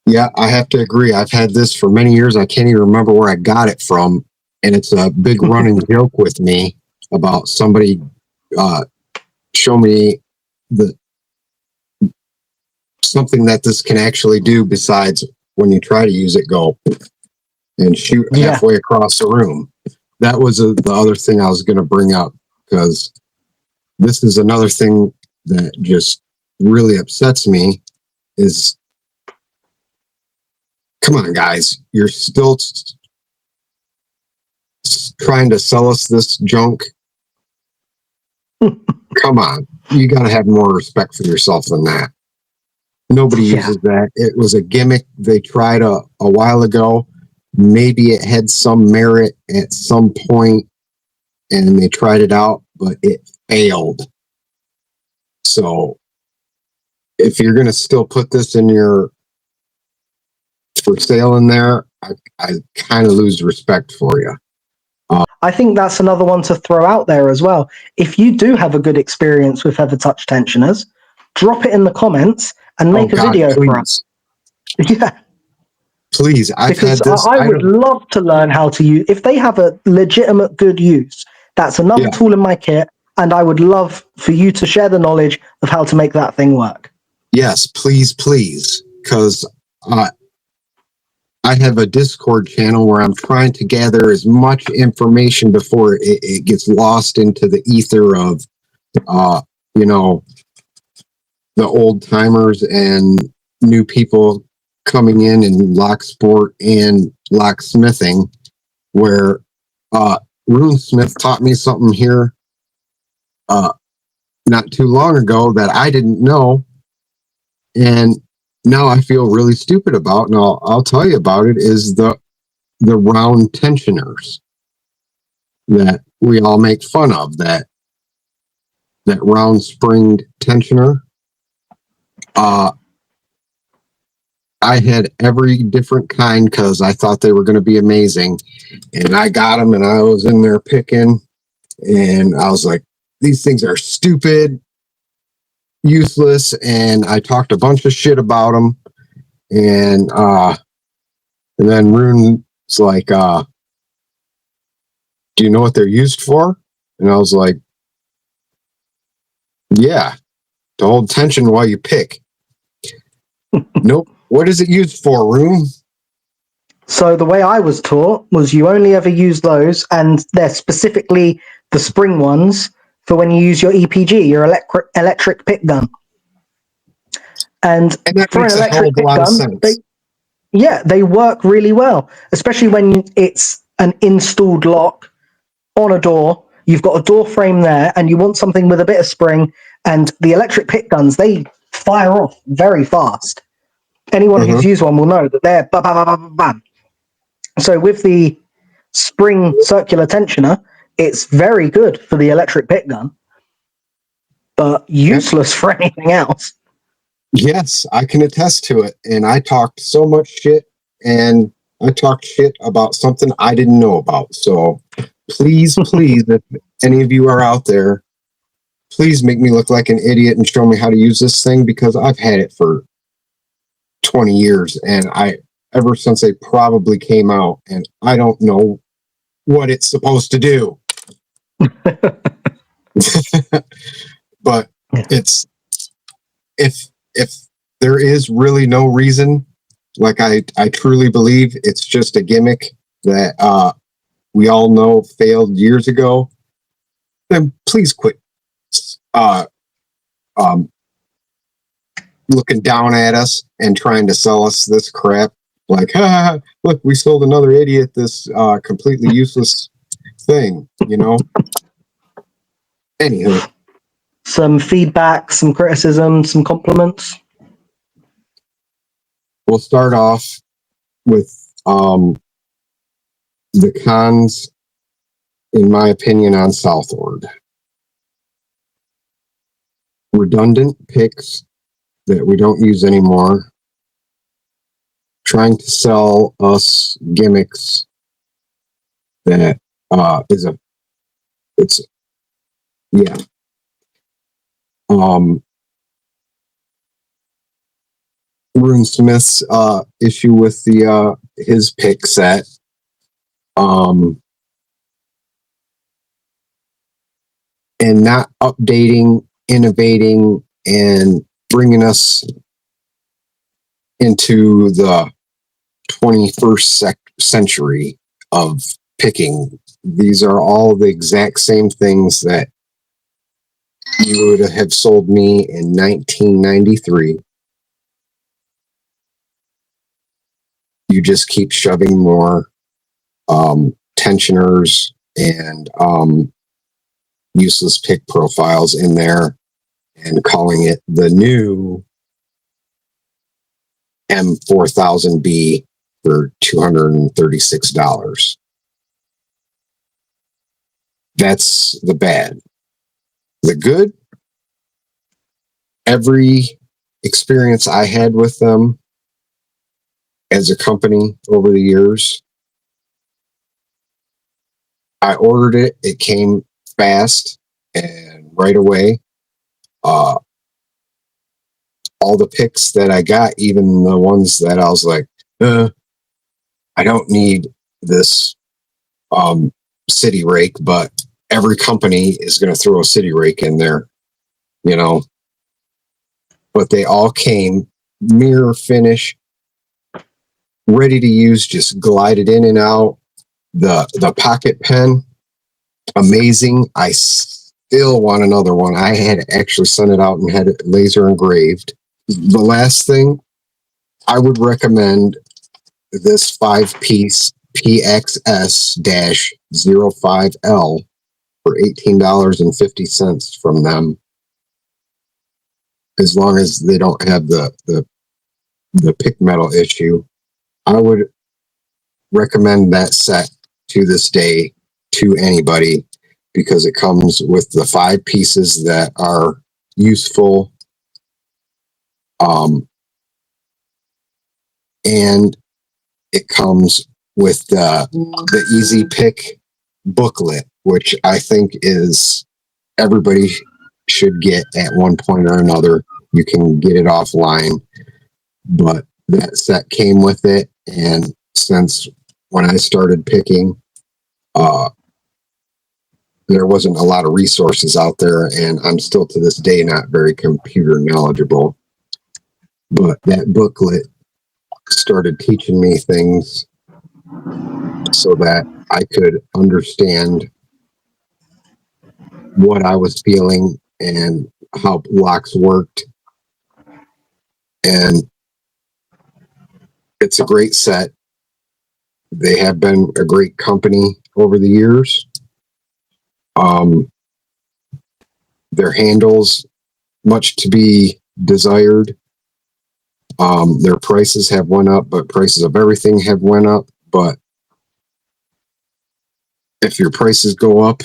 yeah, I have to agree. I've had this for many years. I can't even remember where I got it from, and it's a big running joke with me about somebody show me something that this can actually do besides when you try to use it, go and shoot halfway across the room. That was the other thing I was going to bring up, because this is another thing that just really upsets me is, come on, guys, you're still trying to sell us this junk. Come on, you got to have more respect for yourself than that. Nobody uses that. It was a gimmick they tried a while ago. Maybe it had some merit at some point and they tried it out, but it failed. So if you're going to still put this in your for sale in there, I kind of lose respect for you. I think that's another one to throw out there as well. If you do have a good experience with feather touch tensioners, drop it in the comments and make a video for us. Yeah. Please, because I would love to learn how to use. If they have a legitimate good use, that's another tool in my kit, and I would love for you to share the knowledge of how to make that thing work. Yes, please, because I have a Discord channel where I'm trying to gather as much information before it gets lost into the ether of, the old timers and new people coming in lock sport and locksmithing, where runesmith taught me something here not too long ago that I didn't know, and now I feel really stupid about, and I'll tell you about it, is the round tensioners that we all make fun of, that round springed tensioner. I had every different kind because I thought they were going to be amazing, and I got them, and I was in there picking, and I was like, these things are stupid, useless, and I talked a bunch of shit about them, and then Rune's like, do you know what they're used for? And I was like, yeah, to hold tension while you pick. Nope. What is it used for, Rune? So the way I was taught was you only ever use those, and they're specifically the spring ones for when you use your EPG, your electric pick gun. And And that for an makes a hell electric of a pick lot of gun, sense. they work really well, especially when it's an installed lock on a door. You've got a door frame there, and you want something with a bit of spring. And the electric pick guns, they fire off very fast. Anyone Mm-hmm. who's used one will know that they're bam, bam, bam, bam, bam. So with the spring circular tensioner, it's very good for the electric pick gun, but useless for anything else. Yes, I can attest to it. And I talked so much shit, and I talked shit about something I didn't know about. So please, if any of you are out there, please make me look like an idiot and show me how to use this thing, because I've had it for 20 years, and ever since they probably came out, and I don't know what it's supposed to do. But it's, if there is really no reason, like I truly believe it's just a gimmick that we all know failed years ago, then please quit looking down at us and trying to sell us this crap. Like, look, we sold another idiot this completely useless thing, you know? Anywho. Some feedback, some criticism, some compliments. We'll start off with the cons, in my opinion, on southord. Redundant picks that we don't use anymore. Trying to sell us gimmicks that runesmith's issue with the his pick set. And not updating, innovating, and bringing us into the 21st century of picking. These are all the exact same things that you would have sold me in 1993. You just keep shoving more tensioners and useless pick profiles in there and calling it the new M4000B for $236. That's the bad. The good, every experience I had with them as a company over the years, I ordered it. It came fast and right away. All the picks that I got, even the ones that I was like, I don't need this city rake, but every company is going to throw a city rake in there, you know. But they all came mirror finish, ready to use, just glided in and out. The pocket pen, amazing. I still want another one. I had actually sent it out and had it laser engraved. The last thing, I would recommend this 5-piece PXS-05L for $18.50 from them, as long as they don't have the pick metal issue. I would recommend that set to this day to anybody, because it comes with the 5 pieces that are useful, and it comes with the easy pick booklet, which I think is everybody should get at one point or another. You can get it offline, but that set came with it. And since when I started picking, there wasn't a lot of resources out there, and I'm still to this day not very computer knowledgeable. But that booklet started teaching me things so that I could understand what I was feeling and how locks worked. And it's a great set. They have been a great company over the years. Their handles, much to be desired. Their prices have went up, but prices of everything have went up. But if your prices go up,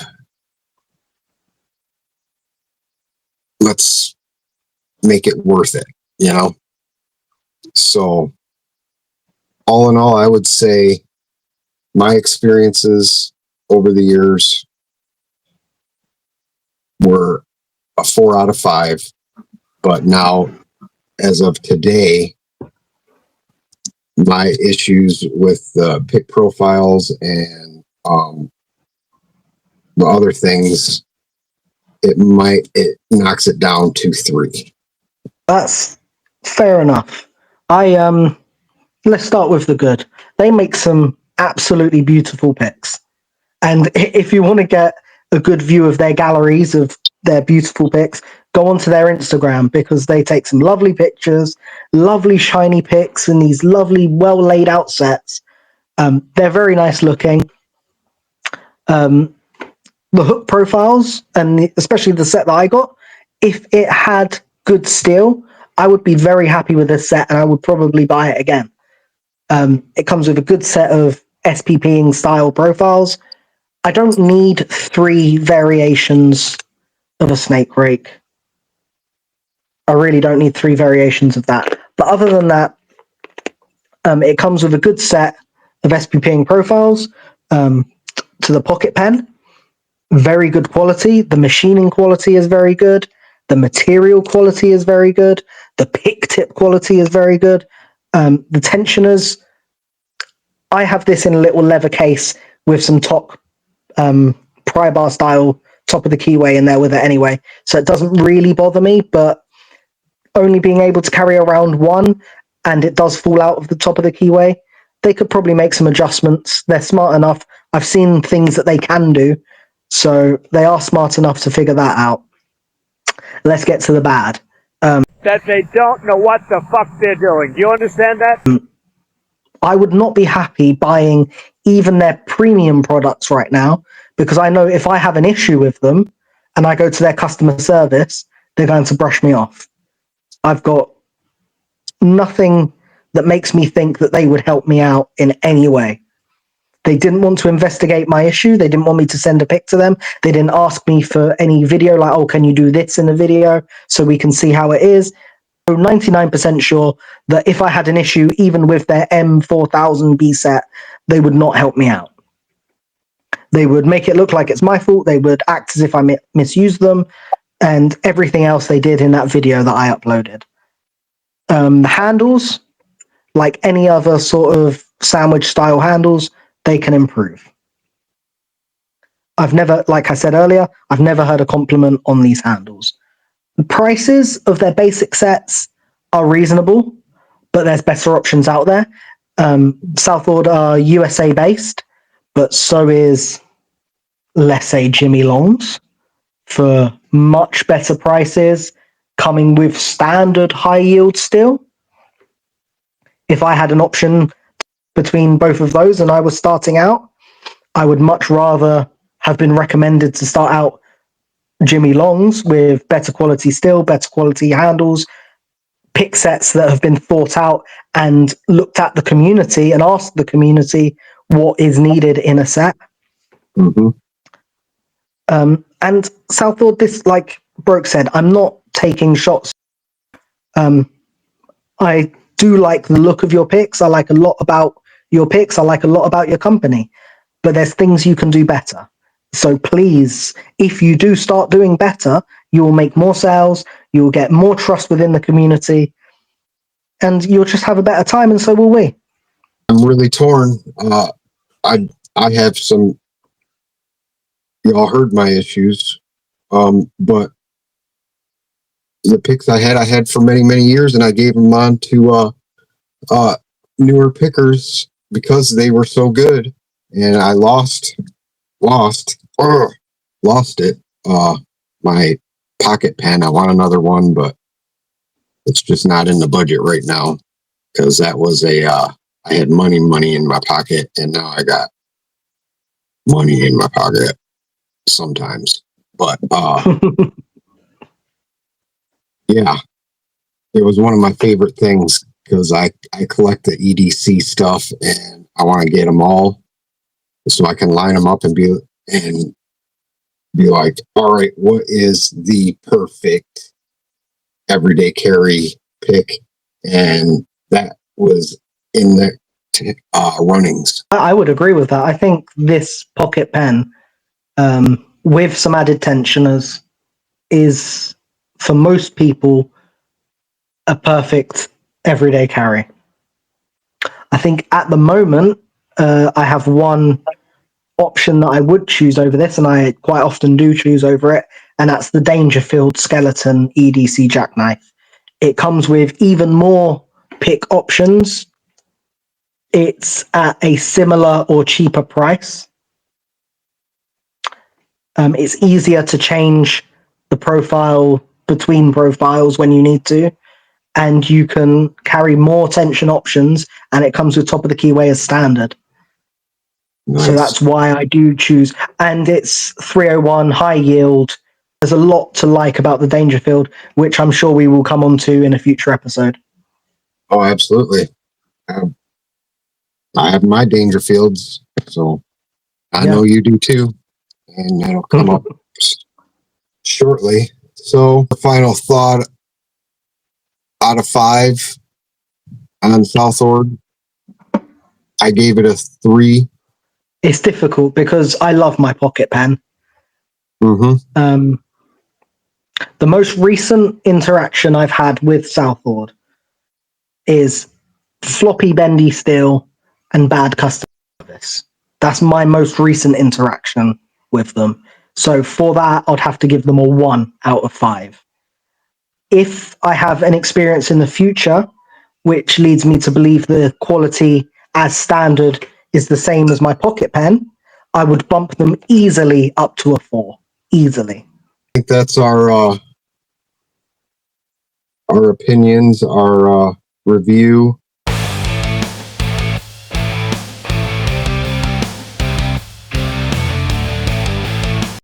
let's make it worth it, you know? So all in all, I would say my experiences over the years were a 4 out of 5, but now, as of today, my issues with the pick profiles and the other things, it knocks it down to 3. That's fair enough. Let's start with the good. They make some absolutely beautiful picks. And if you want to get a good view of their galleries of their beautiful pics, go onto their Instagram, because they take some lovely pictures, lovely shiny pics, and these lovely, well laid out sets. They're very nice looking. The hook profiles, and especially the set that I got, if it had good steel, I would be very happy with this set, and I would probably buy it again. It comes with a good set of SPPing style profiles. I don't need 3 variations of a snake rake. I really don't need 3 variations of that. But other than that, it comes with a good set of SPPing profiles to the pocket pen. Very good quality. The machining quality is very good. The material quality is very good. The pick tip quality is very good. The tensioners, I have this in a little leather case with some top pry bar style top of the keyway in there with it anyway. So it doesn't really bother me, but only being able to carry around one and it does fall out of the top of the keyway, they could probably make some adjustments. They're smart enough. I've seen things that they can do. So they are smart enough to figure that out. Let's get to the bad. That they don't know what the fuck they're doing. Do you understand that? I would not be happy buying even their premium products right now, because I know if I have an issue with them and I go to their customer service, they're going to brush me off. I've got nothing that makes me think that they would help me out in any way. They didn't want to investigate my issue. They didn't want me to send a pic to them. They didn't ask me for any video, like, oh, can you do this in a video so we can see how it is? I'm 99% sure that if I had an issue, even with their M4000B set, they would not help me out. They would make it look like it's my fault. They would act as if I misused them, and everything else they did in that video that I uploaded. The handles, like any other sort of sandwich style handles, they can improve. I've never, like I said earlier, I've never heard a compliment on these handles. The prices of their basic sets are reasonable, but there's better options out there. Southord are USA based, but so is, let's say, Jimmy Long's for much better prices, coming with standard high yield steel. If I had an option between both of those and I was starting out, I would much rather have been recommended to start out Jimmy Long's with better quality steel, better quality handles, pick sets that have been thought out and looked at the community and asked the community what is needed in a set. Mm-hmm. And Southord, this, like Broke said, I'm not taking shots. I do like the look of your picks. I like a lot about your picks. I like a lot about your company, but there's things you can do better. So please, if you do start doing better, you will make more sales, you will get more trust within the community, and you'll just have a better time, and so will we. I'm really torn. I have some. Y'all heard my issues, but the picks I had for many years, and I gave them on to newer pickers because they were so good, and I lost it. My pocket pen. I want another one, but it's just not in the budget right now because that was I had money in my pocket, and now I got money in my pocket sometimes. But yeah, it was one of my favorite things because I collect the EDC stuff, and I want to get them all so I can line them up and be like, all right, what is the perfect everyday carry pick? And that was in the runnings. I would agree with that. I think this pocket pen, with some added tensioners, is for most people a perfect everyday carry. I think at the moment, I have one option that I would choose over this, and I quite often do choose over it, and that's the Dangerfield Skeleton EDC Jackknife. It comes with even more pick options. It's at a similar or cheaper price. It's easier to change the profile between profiles when you need to, and you can carry more tension options, and it comes with top of the keyway as standard. Nice. So that's why I do choose. And it's 301, high yield. There's a lot to like about the Dangerfield, which I'm sure we will come on to in a future episode. Oh, absolutely. I have my Dangerfields, so I know you do too. And that'll come up shortly. So, final thought out of 5 on Southord, I gave it a 3. It's difficult because I love my pocket pen. Mm-hmm. The most recent interaction I've had with Southord is floppy bendy steel and bad customer service. That's my most recent interaction with them. So for that, I'd have to give them a 1 out of 5. If I have an experience in the future, which leads me to believe the quality as standard is the same as my pocket pen, I would bump them easily up to a 4. Easily. I think that's our opinions, our review